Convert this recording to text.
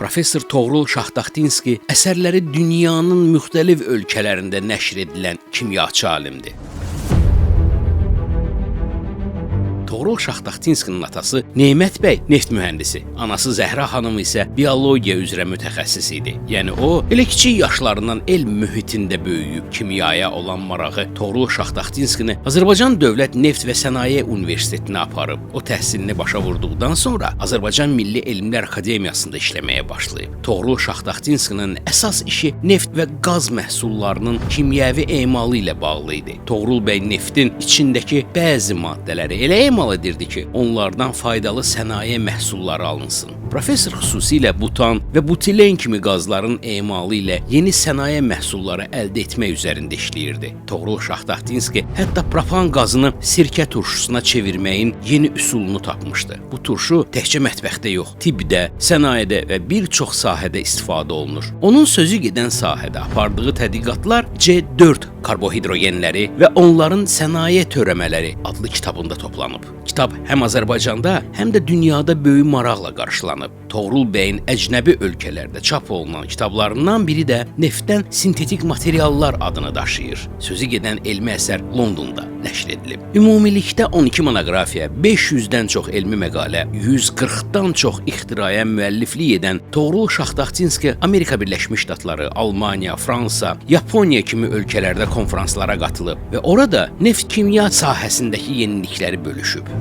Professor Toğrul Şahtaxtinski əsərləri dünyanın müxtəlif ölkələrində nəşr edilən kimyaçı alimdir. Toğrul Şahtaxtinskinin atası Nemət bəy neft mühəndisi, anası Zəhra xanım isə biologiya üzrə mütəxəssis idi. Yəni o, elə kiçik yaşlarından elm mühitində böyüyüb, kimyaya olan marağı Toğrul Şahtaxtinskini Azərbaycan Dövlət Neft və Sənaye Universitetinə aparıb. O təhsilini başa vurduqdan sonra Azərbaycan Milli Elmlər Akademiyasında işləməyə başlayıb. Toğrul Şahtaxtinskinin əsas işi neft və qaz məhsullarının kimyəvi emalı ilə bağlı idi. Toğrul bəy neftin içindəki bəzi maddələri elə emal edirdi ki, onlardan faydalı sənaye məhsulları alınsın. Professor xüsusilə butan və butilen kimi qazların emalı ilə yeni sənaye məhsulları əldə etmək üzərində işləyirdi. Toğrul Şahtaxtinski hətta propan qazını sirkə turşusuna çevirməyin yeni üsulunu tapmışdı. Bu turşu təkcə mətbəxdə yox, tibbdə, sənayedə və bir çox sahədə istifadə olunur. Onun sözü gedən sahədə apardığı tədqiqatlar C4 karbohidrogenləri və onların sənaye törəmələri adlı kitabında toplanıb. Kitab həm Azərbaycanda, həm də dünyada böyük maraqla qarşılanıb. Toğrul bəyin əcnəbi ölkələrdə çap olunan kitablarından biri də Neftdən sintetik materiallar adını daşıyır. Sözü gedən elmi əsər Londonda nəşr edilib. Ümumilikdə 12 monoqrafiya, 500-dən çox elmi məqalə, 140-dan çox ixtiraya müəlliflik edən Toğrul Şahtaxtinski Amerika Birləşmiş Ştatları, Almaniya, Fransa, Yaponiya kimi ölkələrdə konferanslara qatılıb və orada neft kimya sahəsindəki yenilikləri bölüşüb.